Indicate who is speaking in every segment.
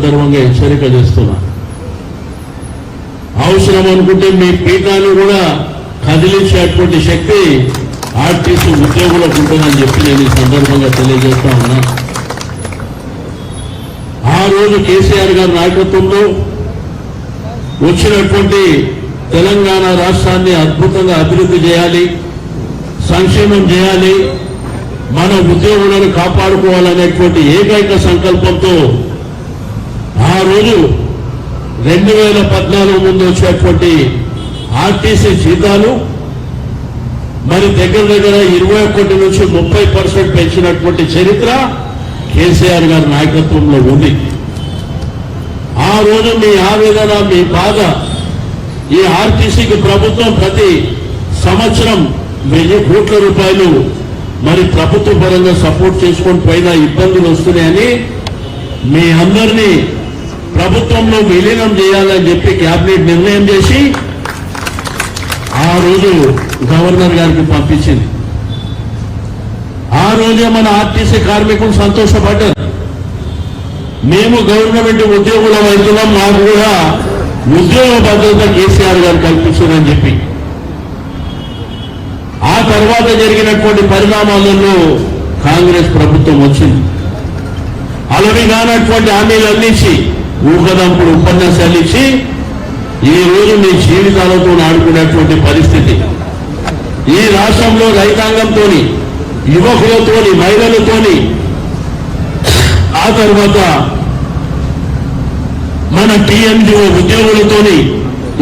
Speaker 1: సందర్భంగా హెచ్చరిక చేస్తున్నా. అవసరం అనుకుంటే మీ పీఠాన్ని కూడా కదిలించేటువంటి శక్తి ఆర్టీసీ ఉద్యోగులకు ఉంటుందని చెప్పి నేను ఈ సందర్భంగా తెలియజేస్తా ఉన్నా. ఆ రోజు కేసీఆర్ గారి నాయకత్వంలో వచ్చినటువంటి తెలంగాణ రాష్ట్రాన్ని అద్భుతంగా అభివృద్ధి చేయాలి, సంక్షేమం చేయాలి, మన ఉద్యోగులను కాపాడుకోవాలనేటువంటి ఏకైక సంకల్పంతో ఆ రోజు 2014 ముందు వచ్చేటువంటి ఆర్టీసీ జీతాలు మరి దగ్గర 21 నుంచి 30% పెంచినటువంటి చరిత్ర కేసీఆర్ గారి నాయకత్వంలో ఉంది. ఆ రోజు మీ ఆవేదన, మీ బాధ, ఈ ఆర్టీసీకి ప్రభుత్వం ప్రతి సంవత్సరం 1000 కోట్ల రూపాయలు మరి ప్రభుత్వ పరంగా సపోర్ట్ చేసుకొని పైన ఇబ్బందులు వస్తున్నాయని మీ అందరినీ ప్రభుత్వంలో విలీనం చేయాలని చెప్పి కేబినెట్ నిర్ణయం చేసి ఆ రోజు గవర్నర్ గారికి పంపించింది. ఆ రోజే మన ఆర్టీసీ కార్మికులు సంతోషపడ్డారు. మేము గవర్నమెంట్ ఉద్యోగులం అవుతున్నాం, మాకు కూడా ఉద్యోగ భద్రత కేసీఆర్ గారు కల్పించారని చెప్పి. ఆ తర్వాత జరిగినటువంటి పరిణామాలలో కాంగ్రెస్ ప్రభుత్వం వచ్చింది. అలవి కానటువంటి హామీలు అందించి ఊకదంపుడు ఉపన్యాసాలు ఇచ్చి ఈ రోజు మీ జీవితాలతో ఆడుకునేటువంటి పరిస్థితి. ఈ రాష్ట్రంలో రైతాంగంతో, యువకులతో, మహిళలతోని, ఆ తర్వాత మన టీఎంజీఓ ఉద్యోగులతోని,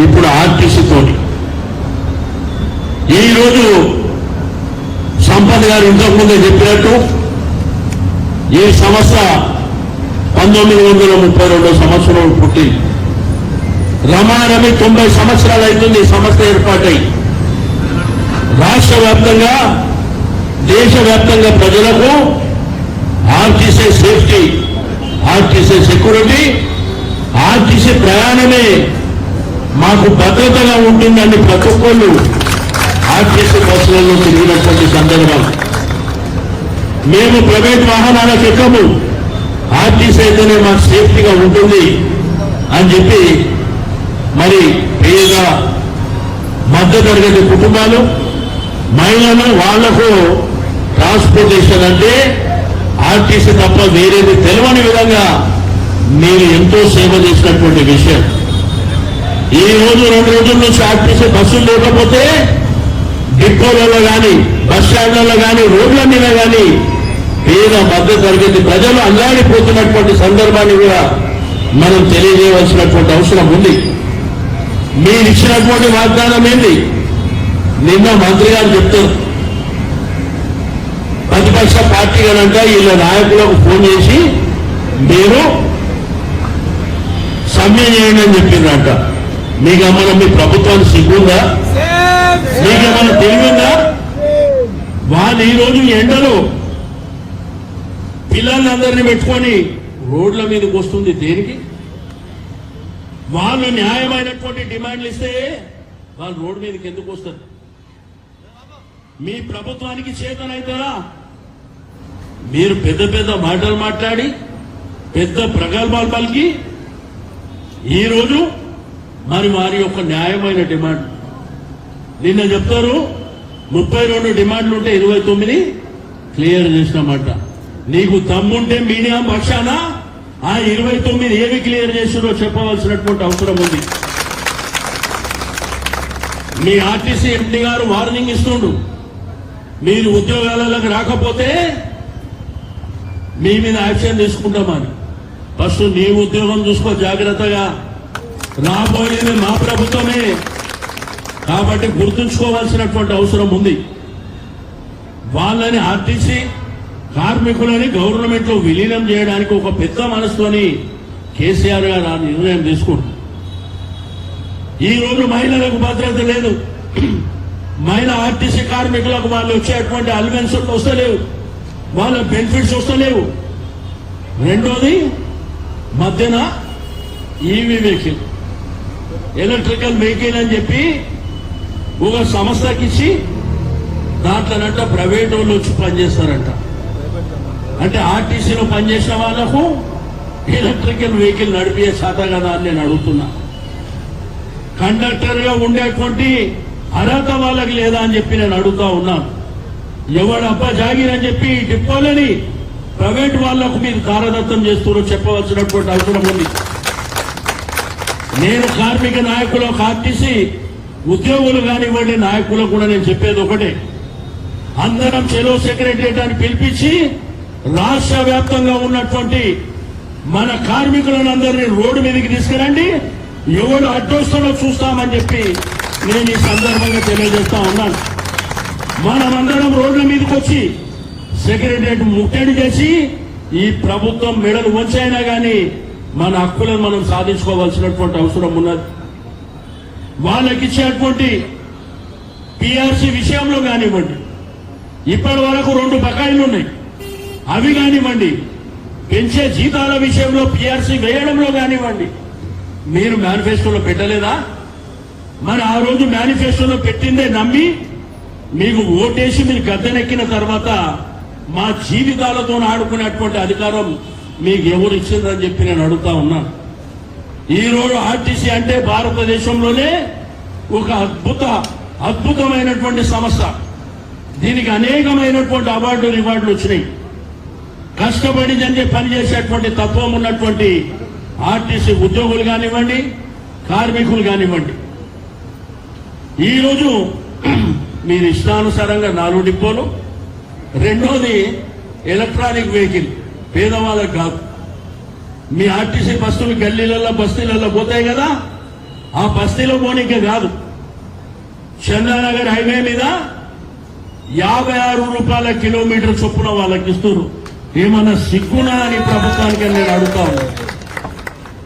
Speaker 1: ఇప్పుడు ఆర్టీసీతోని. ఈరోజు సంపత్ గారు ఇంతకుముందే చెప్పినట్టు ఈ సంస్థ 1932 సంవత్సరం పుట్టింది. రమారమి 90 సంవత్సరాలు అవుతుంది ఈ సంస్థ ఏర్పాటై. రాష్ట్ర వ్యాప్తంగా, దేశవ్యాప్తంగా ప్రజలకు RTC safety, RTC security, RTC ప్రయాణమే మాకు భద్రతగా ఉంటుందని ప్రతి ఒక్కళ్ళు ఆర్టీసీ బస్సులలో తిరిగినటువంటి సందర్భం. మేము ప్రైవేట్ వాహనాలకు ఎక్కము, ఆర్టీసీ అయితేనే మాకు సేఫ్టీగా ఉంటుంది అని చెప్పి మరి పేద మధ్యతరగతి కుటుంబాలు, మహిళలు, వాళ్లకు ట్రాన్స్పోర్టేషన్ అంటే ఆర్టీసీ తప్ప వేరేది తెలియని విధంగా మీరు ఎంతో సేవ చేసినటువంటి విషయం. ఈ రోజు 2 రోజుల నుంచి ఆర్టీసీ బస్సులు లేకపోతే డిపోలలో కానీ, బస్ స్టాండ్లలో కానీ, రోడ్ల మీద కానీ పేద మధ్య తరగతి ప్రజలు అల్లాడిపోతున్నటువంటి సందర్భాన్ని కూడా మనం తెలియజేయవలసినటువంటి అవసరం ఉంది. మీరు ఇచ్చినటువంటి వాగ్దానం ఏంటి? నిన్న మంత్రి గారు చెప్తారు, ప్రతిపక్ష పార్టీగానంట వీళ్ళ నాయకులకు ఫోన్ చేసి మీరు సమ్మె చేయండి అని చెప్పిందంట. మీకేమన్నా మీ ప్రభుత్వానికి సిగ్గుందా? మీకేమన్నా తెలివిందా? వాళ్ళు ఈరోజు ఎండలో పిల్లలందరినీ పెట్టుకొని రోడ్ల మీదకి వస్తుంది దేనికి? వాళ్ళు న్యాయమైనటువంటి డిమాండ్లు ఇస్తే వాళ్ళు రోడ్డు మీదకి ఎందుకు వస్తారు? మీ ప్రభుత్వానికి చేతనైతారా? మీరు పెద్ద పెద్ద మాటలు మాట్లాడి, పెద్ద ప్రగల్భాలు పలికి ఈరోజు మరి వారి యొక్క న్యాయమైన డిమాండ్ నిన్న చెప్తారు 32 డిమాండ్లు ఉంటే 29 క్లియర్ చేసినామంట. నీకు దమ్ముంటే మీడియా పక్షాన ఆ 29 ఏవి క్లియర్ చేసినో చెప్పవలసినటువంటి అవసరం ఉంది. మీ ఆర్టీసీ ఎండీ గారు వార్నింగ్ ఇస్తుండు, మీరు ఉద్యోగాలకు రాకపోతే మీ మీద యాక్షన్ తీసుకుంటామని. ఫస్ట్ నీ ఉద్యోగం చూసుకో జాగ్రత్తగా, రాబోయేది మా ప్రభుత్వమే కాబట్టి గుర్తుంచుకోవాల్సినటువంటి అవసరం ఉంది. వాళ్ళని ఆర్టీసీ కార్మికులని గవర్నమెంట్ లో విలీనం చేయడానికి ఒక పెద్ద మనసుతోని కేసీఆర్ గారు ఆ నిర్ణయం తీసుకుంటారు. ఈ రోజు మహిళలకు భద్రత లేదు, మహిళా ఆర్టీసీ కార్మికులకు వాళ్ళు వచ్చేటువంటి అలవెన్సులు వస్తలేవు, వాళ్ళ బెనిఫిట్స్ వస్తలేవు. రెండోది మధ్యన ఈవీ వెహికల్, ఎలక్ట్రికల్ వెహికల్ అని చెప్పి ఒక సంస్థకి ఇచ్చి దాంట్లోనంట ప్రైవేట్ వాళ్ళు వచ్చి పనిచేస్తారంట. అంటే ఆర్టీసీలో పనిచేసిన వాళ్లకు ఎలక్ట్రికల్ వెహికల్ నడిపే శాత కదా అని నేను అడుగుతున్నా. కండక్టర్ గా ఉండేటువంటి అర్హత వాళ్ళకి లేదా అని చెప్పి నేను అడుగుతా ఉన్నాను. ఎవడు అబ్బా జాగిర్ అని చెప్పి డిపోలని ప్రైవేట్ వాళ్లకు మీరు దారదత్తం చేస్తున్నారో చెప్పవలసినటువంటి అవసరం ఉంది. నేను కార్మిక నాయకులకు ఆర్టీసీ ఉద్యోగులు కానివ్వండి నాయకులకు కూడా నేను చెప్పేది ఒకటే, అందరం చెలో సెక్రటరియట్ అని పిలిపించి రాష్ట్ర వ్యాప్తంగా ఉన్నటువంటి మన కార్మికులను అందరినీ రోడ్డు మీదకి తీసుకురండి, ఎవడు అడ్డొస్తాడో చూస్తామని చెప్పి నేను ఈ సందర్భంగా తెలియజేస్తా ఉన్నాను. మనమందరం రోడ్ల మీదకి వచ్చి సెక్రటరియట్ ముట్టడి చేసి ఈ ప్రభుత్వం మెడలు వంచైనా గానీ మన హక్కులను మనం సాధించుకోవాల్సినటువంటి అవసరం ఉన్నది. వాళ్ళకిచ్చేటువంటి పిఆర్సీ విషయంలో కానివ్వండి, ఇప్పటి వరకు 2 బకాయిలు ఉన్నాయి, అవి కానివ్వండి, పెంచే జీతాల విషయంలో పిఆర్సీ వేయడంలో కానివ్వండి, మీరు మేనిఫెస్టోలో పెట్టలేదా? మరి ఆ రోజు మేనిఫెస్టోలో పెట్టిందే నమ్మి మీకు ఓటేసి మీరు గద్దెనెక్కిన తర్వాత మా జీవితాలతో ఆడుకునేటువంటి అధికారం మీకు ఎవరు ఇచ్చిందని చెప్పి నేను అడుగుతా ఉన్నాను. ఈ రోజు ఆర్టీసీ అంటే భారతదేశంలోనే ఒక అద్భుతమైనటువంటి సంస్థ. దీనికి అనేకమైనటువంటి అవార్డులు రివార్డులు వచ్చినాయి. కష్టపడి పనిచేసేటువంటి తత్వం ఉన్నటువంటి ఆర్టీసీ ఉద్యోగులు కానివ్వండి, కార్మికులు కానివ్వండి, ఈరోజు మీరు ఇష్టానుసారంగా 4 డిపోలు, రెండోది ఎలక్ట్రానిక్ వెహికల్ పేదవాళ్ళకు కాదు. మీ ఆర్టీసీ బస్సులు గల్లీలలో బస్తీలలో పోతాయి కదా, ఆ బస్తీలో పోనీకే కాదు, చంద్రనగర్ హైవే మీద 56 రూపాయల కిలోమీటర్ చొప్పున వాళ్ళకి ఇస్తున్నారు. ఏమన్నా సిగ్గునా అని ప్రభుత్వానికి నేను అడుగుతా ఉన్నాను.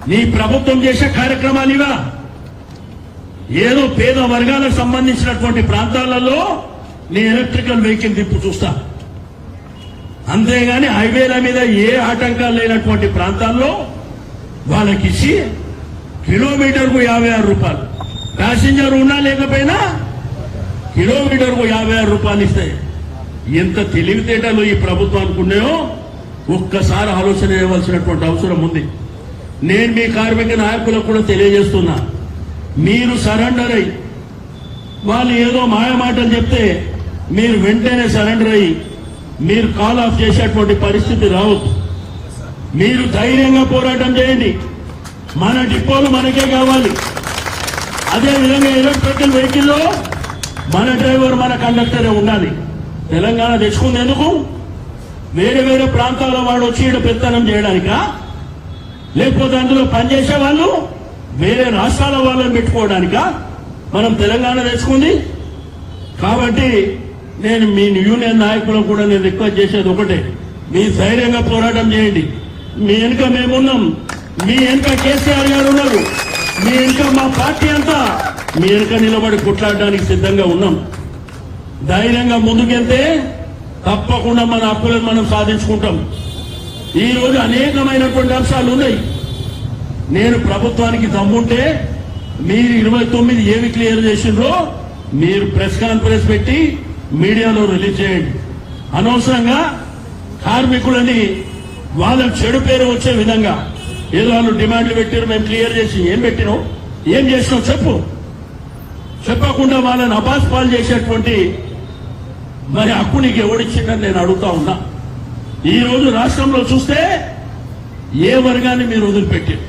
Speaker 1: నీ ప్రభుత్వం చేసే కార్యక్రమాలు ఇవా? ఏదో పేద వర్గాలకు సంబంధించినటువంటి ప్రాంతాలలో నీ ఎలక్ట్రికల్ వెహికల్ తిప్పు చూస్తా, అంతేగాని హైవేల మీద ఏ ఆటంకాలు లేనటువంటి ప్రాంతాల్లో వాళ్ళకిచ్చి కిలోమీటర్కు 56 రూపాయలు, ప్యాసింజర్ ఉన్నా లేకపోయినా కిలోమీటర్కు 56 రూపాయలు ఇస్తాయి. ఎంత తెలివితేటలు ఈ ప్రభుత్వానికి ఉన్నాయో ఒక్కసారి ఆలోచన చేయవలసినటువంటి అవసరం ఉంది. నేను మీ కార్మిక నాయకులకు కూడా తెలియజేస్తున్నా, మీరు సరెండర్ అయ్యి వాళ్ళు ఏదో మాయమాటలు చెప్తే మీరు వెంటనే సరెండర్ అయ్యి మీరు కాల్ ఆఫ్ చేసేటువంటి పరిస్థితి రావద్దు. మీరు ధైర్యంగా పోరాటం చేయండి. మన డిపోలు మనకే కావాలి. అదేవిధంగా ఎలక్ట్రికల్ వెహికల్లో మన డ్రైవర్ మన కండక్టరే ఉండాలి. తెలంగాణ తెచ్చుకుంది ఎందుకు? వేరే వేరే ప్రాంతాల వాడు వచ్చి ఈడ పెత్తనం చేయడానికా? లేకపోతే అందులో పనిచేసే వాళ్ళు వేరే రాష్ట్రాల వాళ్ళని పెట్టుకోవడానికా మనం తెలంగాణ తెచ్చుకుంది? కాబట్టి నేను మీ యూనియన్ నాయకులకు కూడా నేను రిక్వెస్ట్ చేసేది ఒకటే, మీ ధైర్యంగా పోరాటం చేయండి. మీ వెనుక మేమున్నాం, మీ వెనుక కేసీఆర్ గారు ఉన్నారు, మీ వెనుక మా పార్టీ అంతా మీ వెనుక నిలబడి కొట్లాడడానికి సిద్ధంగా ఉన్నాం. ధైర్యంగా ముందుకెళ్తే తప్పకుండా మన హక్కులను మనం సాధించుకుంటాం. ఈ రోజు అనేకమైనటువంటి అంశాలు ఉన్నాయి. నేను ప్రభుత్వానికి దమ్ముంటే మీరు 29 ఏవి క్లియర్ చేసిండ్రో మీరు ప్రెస్ కాన్ఫరెన్స్ పెట్టి మీడియాలో రిలీజ్ చేయండి. అనవసరంగా కార్మికులని వాళ్ళకి చెడు పేరు వచ్చే విధంగా ఏదో వాళ్ళు డిమాండ్లు పెట్టారు, మేము క్లియర్ చేసి ఏం పెట్టినావు, ఏం చేసినావు చెప్పు. చెప్పకుండా వాళ్ళని అపాస్పాలు చేసేటువంటి మరి హక్కు నీకు ఎవడిచ్చిందని నేను అడుగుతా ఉన్నా. ఈ రోజు రాష్ట్రంలో చూస్తే ఏ వర్గాన్ని మీరు వదిలిపెట్టారు?